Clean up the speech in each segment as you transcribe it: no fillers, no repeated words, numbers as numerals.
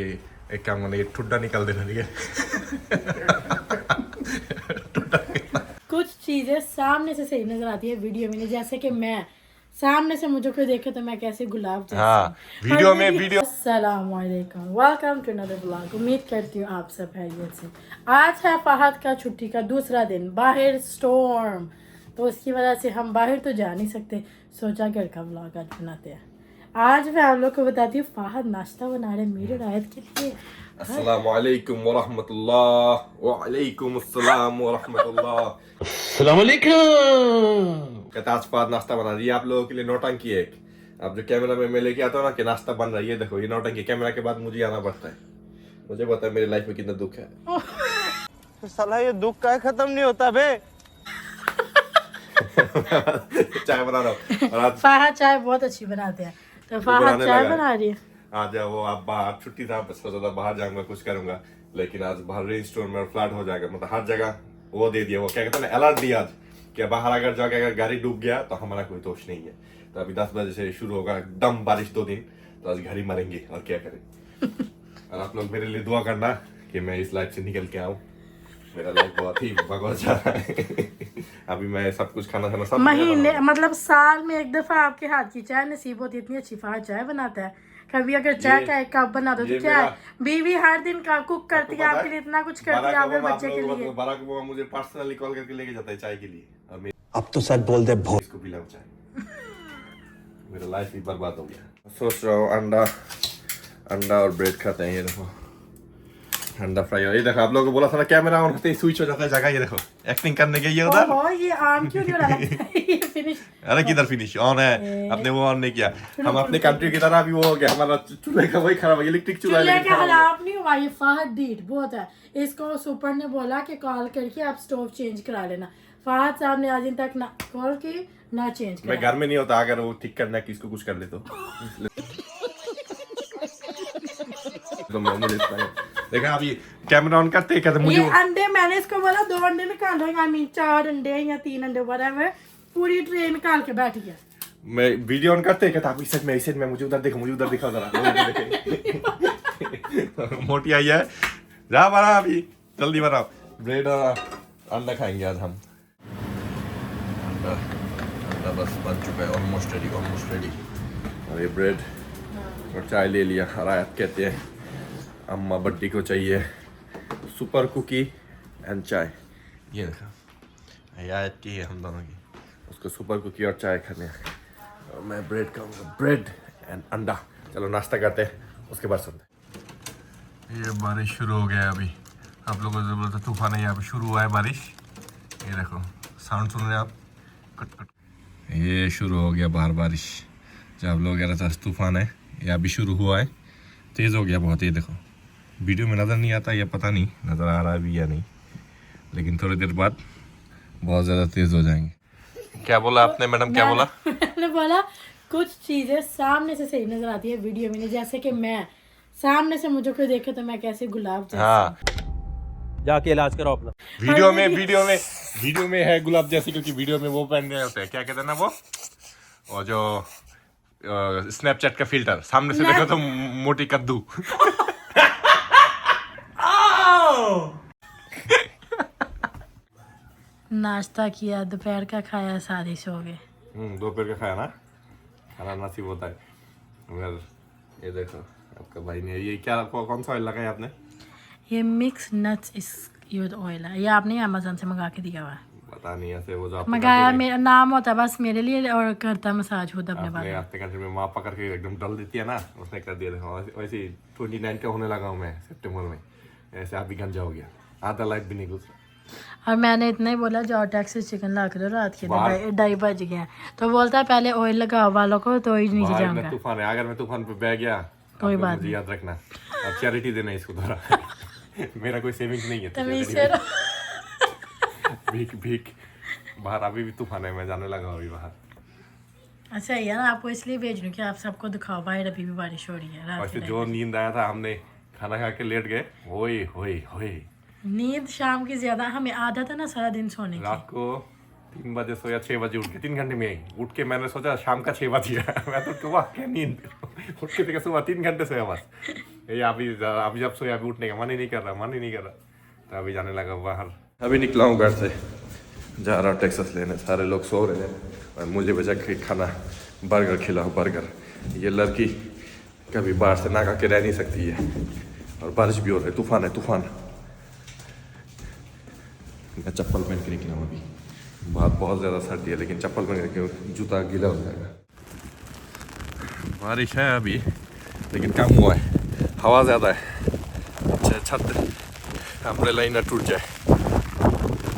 एक काम करना, ये ठुड्डा निकाल देना, ठीक है। कुछ चीजें सामने से सही नजर आती है वीडियो में, जैसे कि मैं सामने से मुझे कोई देखे तो मैं कैसे गुलाब जैसी हाँ, वीडियो में वीडियो। अस्सलाम वालेकुम, वेलकम टू अनदर ब्लॉग। उम्मीद करती हूँ आप सब खैरियत से। आज है फहद का छुट्टी का दूसरा दिन, बाहर स्टॉर्म, तो उसकी वजह से हम बाहर तो जा नहीं सकते, सोचा घर का ब्लॉग आज बनाते हैं। आज मैं आप लोग को बताती हूँ फहद नाश्ता बना रहे मेरे रायत के लिए। अस्सलामु अलैकुम व रहमतुल्लाह, व अलैकुम अस्सलाम व रहमतुल्लाह। अस्सलाम वालेकुम। कहता आज फहद नाश्ता बना रही है आप लोगों के लिए। नौटंकी एक, अब जो कैमरा में मैं लेके आता हूँ ना कि नाश्ता बन रहा है, ये देखो, ये नौटंकी कैमरा के बाद मुझे आना पड़ता है। मुझे पता है मेरी लाइफ में कितना दुख है। तो साला ये दुख का खत्म नहीं होता बे। चाय बना रहा हूँ और आज फहद चाय बहुत अच्छी बनाते हैं, तो फहद बनाने चाय लगा है। बना रही है। आज वो आप बाहर छुट्टी था, बस सोचा था बाहर जाऊंगा कुछ करूंगा, लेकिन आज बाहर रेन स्टोर में फ्लड हो जाएगा, मतलब हर जगह वो दे दिया, वो क्या कहते हैं ना, अलर्ट दिया आज कि बाहर अगर जाके अगर गाड़ी डूब गया तो हमारा कोई दोष नहीं है। तो अभी 10 बजे से शुरू होगा एकदम बारिश 2 दिन, तो आज घर ही मरेंगे और क्या करें। और आप लोग मेरे लिए दुआ करना कि मैं इस लाइफ से निकल के आऊँ। मेरा लाइफ बहुत ही भगवान जा रहा है। अभी मैं सब कुछ खाना सब महीने मतलब साल में एक दफा आपके हाथ की चाय नसीब होती है। इतनी अच्छी फहद चाय बनाता है। कभी अगर चाय का एक कप बना दो तो क्या है, बीवी हर दिन का कुक करती है आपके लिए, इतना कुछ करती है आपके बच्चे के लिए। बाराक ओबामा मुझे पर्सनली कॉल करके लेके जाता है चाय के लिए, और मैं अब तो सच बोल दे भो। इसको पिलाऊं चाय। मेरा लाइफ ही बर्बाद हो गया। सोच रहा हूँ अंडा और ब्रेड खाते हैं। ये देखो अंडा फ्राई, और ये देखो आप लोगों को बोला था ना कैमरा ऑन होते ही स्विच हो जाता है जगह। ये देखो एक्टिंग करने के ये उधर। ओहो, ये आम क्यों नहीं हो रहा है? ये फिनिश। अरे किधर फिनिश ऑन है, अपने वो ऑन नहीं किया। हम अपने कंट्री की तरह अभी वो हो गया, हमारा चूल्हे का वही खराब है, इलेक्ट्रिक चूल्हा चूल्हे लेकिन का खराब हो गया। हालात नहीं हुआ, ये फहद डीट बहुत है। इसको सुपर ने बोला कि कॉल करके आप स्टोव चेंज करा लेना। फहद साहब ने आज दिन तक ना कॉल की ना चेंज मैं करा। घर में नहीं होता, अगर वो ठीक करना किसको कुछ कर ले तो मैं मुझे देखा अभी कैमरा ऑन करते ही कहते मुझे ये अंडे मैंने इसको बोला 2 अंडे निकालो, आई मीन 4 अंडे या 3 अंडे व्हाटएवर, पूरी ट्रे निकाल के बैठ गया। मैं वीडियो ऑन करते ही कहता आप इस सेट में मुझे उधर देखो, मुझे उधर दिखाओ जरा। मोटी आई है, जा बना अभी जल्दी बनाओ। ब्रेड और अंडा खाएंगे आज हम। अंडा बस बन चुका है, ऑलमोस्ट रेडी। और ये ब्रेड और चाय ले लिया। रायत कहते हैं अम्मा बड्डी को चाहिए सुपर कुकी एंड चाय। ये देखा रायत की है हम दोनों की, उसको सुपर कुकी और चाय खाने हैं, और मैं ब्रेड खाऊंगा, ब्रेड एंड अंडा। चलो नाश्ता करते हैं, उसके बाद सुनते। ये बारिश शुरू हो गया है अभी। आप लोगों को जरूरत है, तूफान है यहाँ पे, शुरू हुआ है बारिश। ये देखो साउंड सुन रहे हैं आप, कट कट। ये शुरू हो गया बाहर बारिश। जब आप लोग कह रहे थे तूफान है, ये अभी शुरू हुआ है, तेज़ हो गया बहुत। ये देखो वीडियो में नज़र नहीं आता, या पता नहीं नज़र आ रहा है भी या नहीं, लेकिन थोड़ी देर बाद बहुत ज़्यादा तेज़ हो जाएंगे। क्या बोला आपने मैडम, क्या बोला? मैंने बोला कुछ चीजें सामने से सही नजर आती है वीडियो में, जैसे कि मैं सामने से मुझे कोई देखे तो मैं कैसे गुलाब जैसी। हाँ, जाके इलाज करो अपना। वीडियो में है गुलाब जैसे, क्योंकि वीडियो में वो पहन रहे होते हैं, क्या कहते हैं ना वो, और जो स्नैपचैट का फिल्टर, सामने से देखो तो मोटी कद्दू। नाश्ता किया, दोपहर का खाया, सारी सो गए। दोपहर का खाया ना, खाना नसीब होता है। मगर ये देखो आपका भाई ने ये क्या, कौन सा ऑयल लगाया आपने? ये मिक्स नट्स इस ऑयल है, ये आपने अमेज़न से मंगा के दिया हुआ है। पता नहीं, ऐसे वो जो आपने मंगाया, मेरा नाम होता है बस मेरे लिए, और करता मसाज खुद अपने बारे में। अपने कंट्री में माँ पकड़ के एकदम डाल देती है ना, उसने कर दिया। देखो वैसे ही 29 का होने लगा हूँ मैं सितंबर में, ऐसे आप भी गंजा हो गया, आधा लाइफ भी नहीं गुजरा। और मैंने इतना ही बोला जाओ टैक्सी चिकन ला कर दो, रात के बाहर- 2:30 बज गए हैं। तो बोलता है पहले ऑयल लगाओ वालों को, तो ही नीचे बाहर जाऊंगा। में तूफान है, अगर मैं तूफान पे बह गया कोई आप लोग बात मुझे नहीं। याद रखना, अब चैरिटी देना इसको दोबारा। मेरा कोई सेविंग्स नहीं है, तो तमीज charity करो। भीख बाहर अभी भी तूफान है, मैं जाने लगा हूँ अभी बाहर। अच्छा यार, आपको इसलिए भेज रही हूँ कि आप सबको दिखाओ, बाहर अभी भी बारिश हो रही है। और रात फिर के जो नींद आया था, हमने खाना खा के लेट गए, होए होए होए। नींद शाम की ज्यादा, हमें आदत है ना सारा दिन सोने की। रात को 3 बजे सोया, 6 बजे उठ के 3 घंटे में आई। उठ के मैंने सोचा शाम का 6 बजे मैं तो वाह क्या नींद। उठ के देखा सुबह 3 घंटे सोया बस। ये अभी जब सोया, अभी उठने का मन ही नहीं कर रहा। तो अभी जाने लगा बाहर। अभी निकला हूँ घर से, जा रहा हूँ टेक्सास लेने। सारे लोग सो रहे हैं और मुझे बचा के खाना, बर्गर खिलाओ बर्गर। ये लड़की कभी बाहर से ना खा के रह नहीं सकती है। और बारिश भी हो रही है, तूफान है तूफान। मैं चप्पल पहन के निकला हूँ अभी। बहुत ज़्यादा सर्दी है, लेकिन चप्पल पहन के जूता गीला हो जाएगा। बारिश है अभी, लेकिन कम हुआ है, हवा ज़्यादा है। छत अम्ब्रेला ही ना टूट जाए।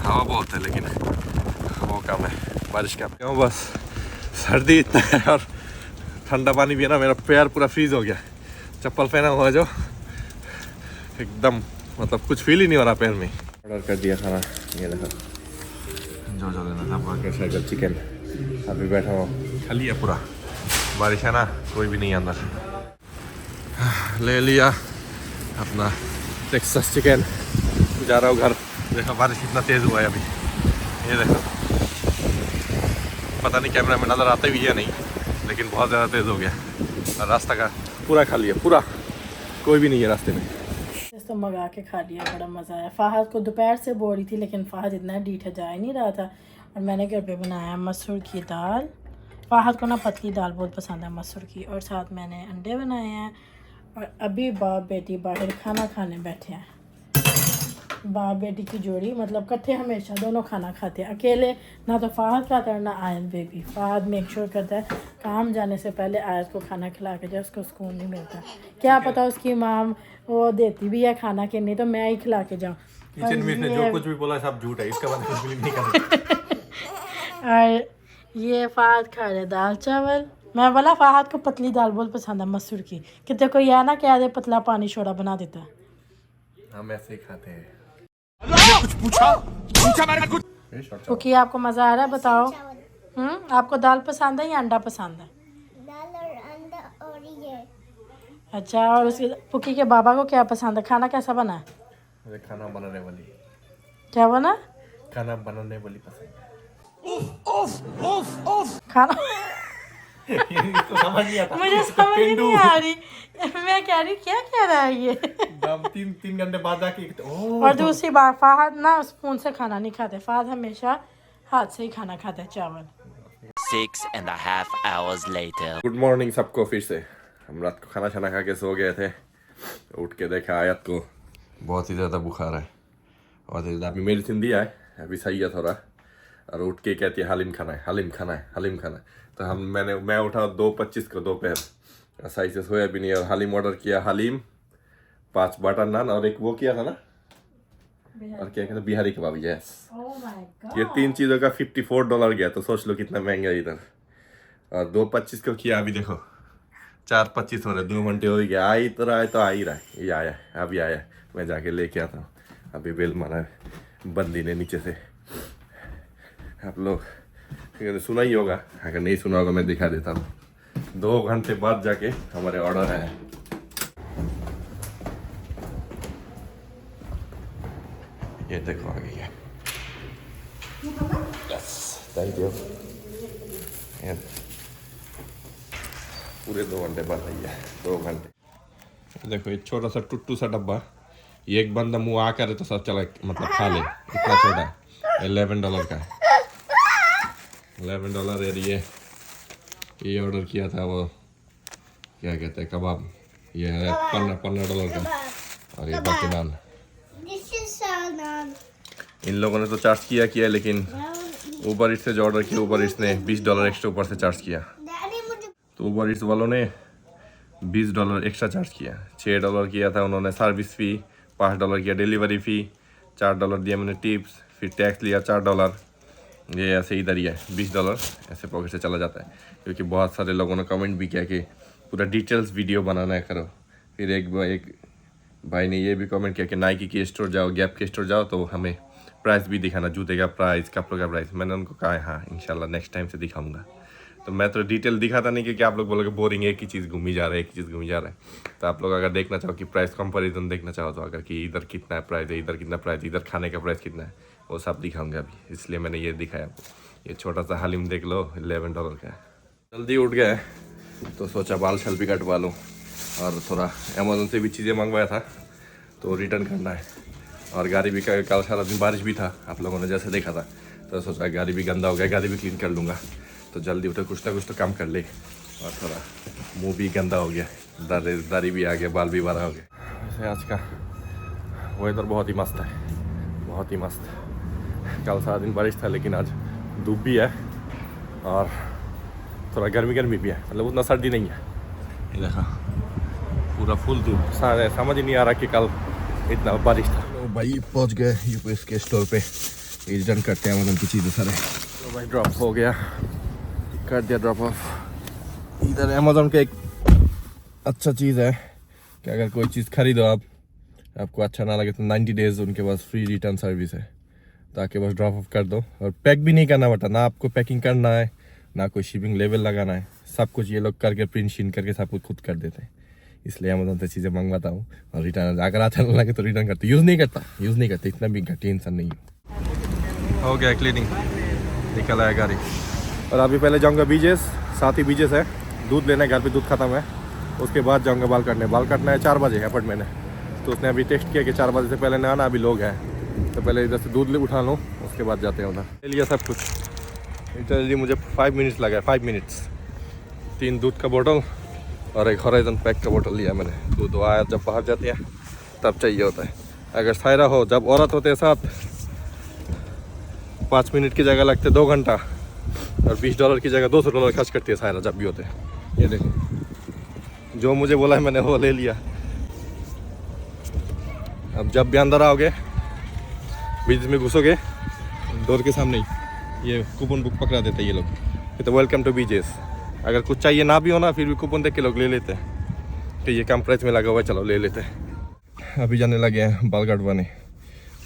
हवा बहुत है लेकिन वो कम है, बारिश कम। क्यों बस सर्दी इतना है और ठंडा पानी भी है ना, मेरा पैर पूरा फ्रीज हो गया। चप्पल पहना हुआ जो एकदम मतलब कुछ फील ही नहीं हो रहा पैर में। ऑर्डर कर दिया खाना, ये देखो जो लेना था। Burger Zinger chicken. अभी बैठा हूँ, खा लिया पूरा। बारिश है ना, कोई भी नहीं अंदर। ले लिया अपना टेक्सास चिकन, जा रहा हूँ घर। देखो बारिश कितना तेज़ हुआ है अभी, ये देखो। पता नहीं कैमरा में नज़र आता भी है नहीं, लेकिन बहुत ज़्यादा तेज़ हो गया। और रास्ता का पूरा खा लिया, पूरा कोई भी नहीं है रास्ते में। तो मंगा के खा लिया, बड़ा मज़ा आया। फ़ाहद को दोपहर से बोल रही थी, लेकिन फ़ाहद इतना डीठा जा ही नहीं रहा था। और मैंने घर पे बनाया मसूर की दाल। फ़ाहद को ना पतली दाल बहुत पसंद है मसूर की। और साथ मैंने अंडे बनाए हैं। और अभी बाप बेटी बाहर खाना खाने बैठे हैं। बाप बेटी की जोड़ी, मतलब इकट्ठे हमेशा दोनों खाना खाते हैं। अकेले ना तो फ़ाहद खाता है ना आयत बेबी। फ़ाहद मेक श्योर करता है काम जाने से पहले आयत को खाना खिला के जाए, उसको सुकून नहीं मिलता। क्या पता उसकी माम वो देती भी है खाना के, नहीं तो मैं ही खिला के जाऊँ। किचन में इसने जो कुछ भी बोला सब झूठ है, इसका मतलब कुछ भी नहीं करता। और ये फ़ाहद खा रहे दाल चावल। मैं बोला फ़ाहद को पतली दाल बहुत पसंद है मसूर की, कि तेरे को यह ना कह दे पतला पानी छोड़ा बना देता है। हम ऐसे ही खाते हैं। कुछ पूछा मैंने कुछ। क्योंकि आपको मज़ा आ रहा है, बताओ। आपको दाल पसंद है या अंडा पसंद है? दाल और अंडा और ये। अच्छा, और उसके पुकी के बाबा को क्या पसंद है? खाना कैसा बना है? मुझे खाना बनाने वाली, क्या बना? खाना बनाने वाली पसंद है। खाना इसको समझ नहीं आता। मुझे समझ ही नहीं आ रही। मैं कह रही क्या कह रहा है ये। तीन घंटे बाद जाके और दूसरी बात, फ़ाहद ना स्पून से खाना नहीं खाते। फ़ाहद हमेशा हाथ से ही खाना खाता है, चावल। 6.5 hours later. गुड मॉर्निंग सबको फिर से। हम रात को खाना छाना खा के सो गए थे। उठ के देखा आयत को बहुत ही ज़्यादा बुखार है और अभी मेडिसिन दिया है, अभी सही है थोड़ा। और उठ के कहती है हलीम खाना है, हलीम खाना है, हलीम खाना है। तो मैं उठा 2:25 को दोपहर, सही से सोया भी नहीं। और हलीम ऑर्डर किया, हलीम 5 बटर नान और एक वो किया था ना, और क्या कहते हैं बिहारी कबाब। यस, ये 3 चीज़ों का $54 गया। तो सोच लो कितना महंगा है इधर। और 2:25 को किया, अभी देखो 4:25 हो रहे, 2 घंटे हो ही गया। आ ही रहा है, ये आया, अभी आया। मैं जाके लेके आता हूँ। अभी बेल मारा है बंदी ने नीचे से। आप लोग सुना ही होगा, अगर नहीं सुना होगा मैं दिखा देता हूँ। 2 घंटे बाद जाके हमारे ऑर्डर आया। ये देखो आ गई है। Thank you. पूरे 2 घंटे बाद आई है, 2 घंटे। देखो ये छोटा सा टुट्टू सा डब्बा, ये एक बंदा मुँह आ करे तो सब चला मतलब खा ले, इतना छोटा है। $11 का है, $11। ये ऑर्डर किया था वो क्या कहते हैं कबाब, ये है $15 का। और ये बाकी नान। इन लोगों ने तो चार्ज किया लेकिन ऊबर ईट्स से जो ऑर्डर किया, ऊबर ईट्स ने $20 एक्स्ट्रा ऊपर से चार्ज किया। तो ऊबर ईट्स वालों ने $20 एक्स्ट्रा चार्ज किया। $6 किया था उन्होंने सर्विस फ़ी, $5 किया डिलीवरी फ़ी, $4 दिया मैंने टिप्स, फिर टैक्स लिया $4। ये ऐसे इधर ही है, $20 ऐसे पॉकेट से चला जाता है। क्योंकि बहुत सारे लोगों ने कमेंट भी किया कि पूरा डिटेल्स वीडियो बनाना है करो। फिर एक भाई ने ये भी कमेंट किया कि नाइकी के स्टोर जाओ, गैप के स्टोर जाओ, तो हमें प्राइस भी दिखाना, जूते का प्राइस, कपड़ों का प्राइस। मैंने उनको कहा हाँ इंशाल्लाह नेक्स्ट टाइम से दिखाऊंगा। तो मैं तो डिटेल दिखाता नहीं, क्योंकि आप लोग बोलोगे बोरिंग, एक ही चीज़ घूमी जा रहा है, एक ही चीज़ घूमी जा रहा है। तो आप लोग अगर देखना चाहो कि प्राइस कंपैरिजन देखना चाहो, तो अगर कि इधर कितना प्राइस है, इधर कितना प्राइस, इधर खाने का प्राइस कितना है, वो सब दिखाऊंगा अभी। इसलिए मैंने ये दिखाया आपको। ये छोटा सा हलीम देख लो, $11 का है। जल्दी उठ गए तो सोचा बाल छल भी कटवा लूँ। और थोड़ा अमेज़न से भी चीज़ें मंगवाया था तो रिटर्न करना है। और गाड़ी भी कल सारा दिन बारिश भी था, आप लोगों ने जैसे देखा था, तो सोचा गाड़ी भी गंदा हो गया, गाड़ी भी क्लीन कर लूँगा, तो जल्दी उठे कुछ ना कुछ तो काम कर ले। और थोड़ा मुंह भी गंदा हो गया, दाढ़ी भी आ गया, बाल भी बड़ा हो गया। वैसे आज का वेदर बहुत ही मस्त है, बहुत ही मस्त। कल सारा दिन बारिश था लेकिन आज धूप भी है और थोड़ा गर्मी भी है, मतलब उतना सर्दी नहीं है। ये देखा पूरा फुल धूप, समझ ही नहीं आ रहा कि कल इतना बारिश था। तो भाई पहुंच गए यूपीएस के स्टोर पे, रिटर्न करते हैं अमेज़न की चीज़ें सारे। तो भाई ड्रॉप हो गया, कर दिया ड्रॉप ऑफ। इधर अमेज़न का एक अच्छा चीज़ है कि अगर कोई चीज़ खरीदो आपको अच्छा ना लगे तो 90 डेज़ उनके पास फ्री रिटर्न सर्विस है, ताकि बस ड्रॉप ऑफ कर दो और पैक भी नहीं करना पड़ता, ना आपको पैकिंग करना है ना कोई शिपिंग लेवल लगाना है, सब कुछ ये लोग करके प्रिंट शीन करके सब कुछ खुद कर देते हैं। इसलिए अमेज़न से चीज़ें मंगवाता हूँ और रिटर्न अगर अच्छा ना लगे तो रिटर्न करते, यूज़ नहीं करता, इतना भी घटी इंसान नहीं हूँ। हो गया क्लीनिंग, निकल आया गाड़ी। और अभी पहले जाऊँगा बीजेस, साथ ही बीजेस है, दूध लेना है, घर पे दूध खत्म है, उसके बाद जाऊँगा बाल काटना है 4 बजे अपार्टमेंट है। तो उसने अभी टेस्ट किया कि 4 बजे से पहले ना आना, अभी लोग हैं, तो पहले इधर से दूध उठा लो, उसके बाद जाते हैं उधर। ले लिया सब कुछ, लिटरली मुझे 5 मिनट्स लगा, 5 मिनट्स। 3 दूध का बोतल और एक हॉराइजन पैक का बोतल लिया मैंने। दूध आया जब बाहर जाती है तब चाहिए होता है। अगर सायरा हो, जब औरत होते हैं साथ, 5 मिनट की जगह लगते 2 घंटा और $20 की जगह $200 खर्च करती है सायरा जब भी होते हैं। ये देखो, जो मुझे बोला है मैंने वो ले लिया। अब जब भी अंदर आओगे, बीच में घुसोगे, डोर के सामने ही ये कूपन बुक पकड़ा देते हैं ये लोग, ये तो वेलकम टू बीजेस। अगर कुछ चाहिए ना भी हो ना, फिर भी कूपन देख के लोग ले लेते हैं कि ये कम प्राइस में लगा हुआ है, चलो ले लेते हैं। अभी जाने लगे हैं बाल कटवाने,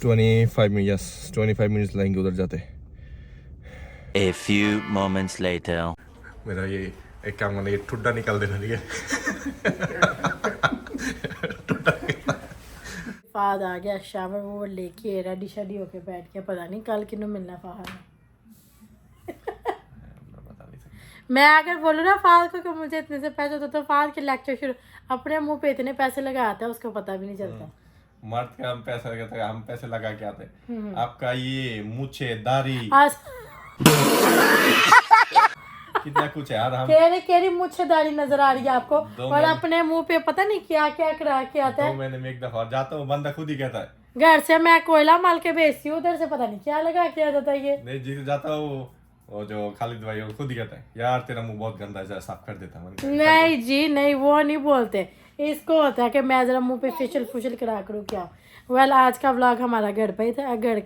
25 मिनट्स लगेंगे उधर जाते। A few moments later. मेरा ये एक काम करना, ये ठुड्डा निकाल देना, ठीक है। फाद आ गया शावर वो लेके रेडी शेडी होके बैठ गया, पता नहीं कल किन्हों मिलना फाद है। मैं अगर बोलूँ ना फाद को कि मुझे इतने से पैसे होते तो फाद के लेक्चर शुरू, अपने मुंह पे इतने पैसे लगाता है उसको पता भी नहीं चलता। मर्द का हम पैसे लगाते हैं, हम पैसे लगा के आते हैं। आपका ये मूछे दाढ़ी कितना कुछ है यार, हम केरी मुझे दाढ़ी नजर आ रही है आपको, और अपने मुंह पे पता नहीं क्या क्या करा के आता है। 2 महीने में एक दफा जाता हूँ, बंदा खुद ही कहता है घर से मैं कोयला माल के भेजती हूँ, उधर से पता नहीं क्या लगा के आ जाता है ये। नहीं, जिसे जाता हूँ वो जो खालिद भाई वो खुद ही कहता है, यार तेरा मुंह बहुत गंदा है, साफ कर देता है। नहीं जी नहीं, वो नहीं बोलते, इसको होता है कि मैं जरा मुंह पे फेशियल फुशियल करा करूँ क्या। वेल आज का व्लॉग हमारा घर का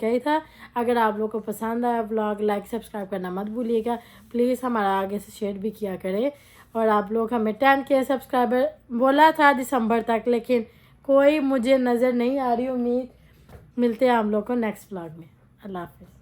ही था। अगर आप लोग को पसंद आया व्लॉग, लाइक सब्सक्राइब करना मत भूलिएगा प्लीज़, हमारा आगे से शेयर भी किया करें। और आप लोग हमें 10K सब्सक्राइबर बोला था दिसंबर तक, लेकिन कोई मुझे नज़र नहीं आ रही। उम्मीद मिलते हैं हम लोग को नेक्स्ट व्लॉग में। अल्लाह हाफिज़।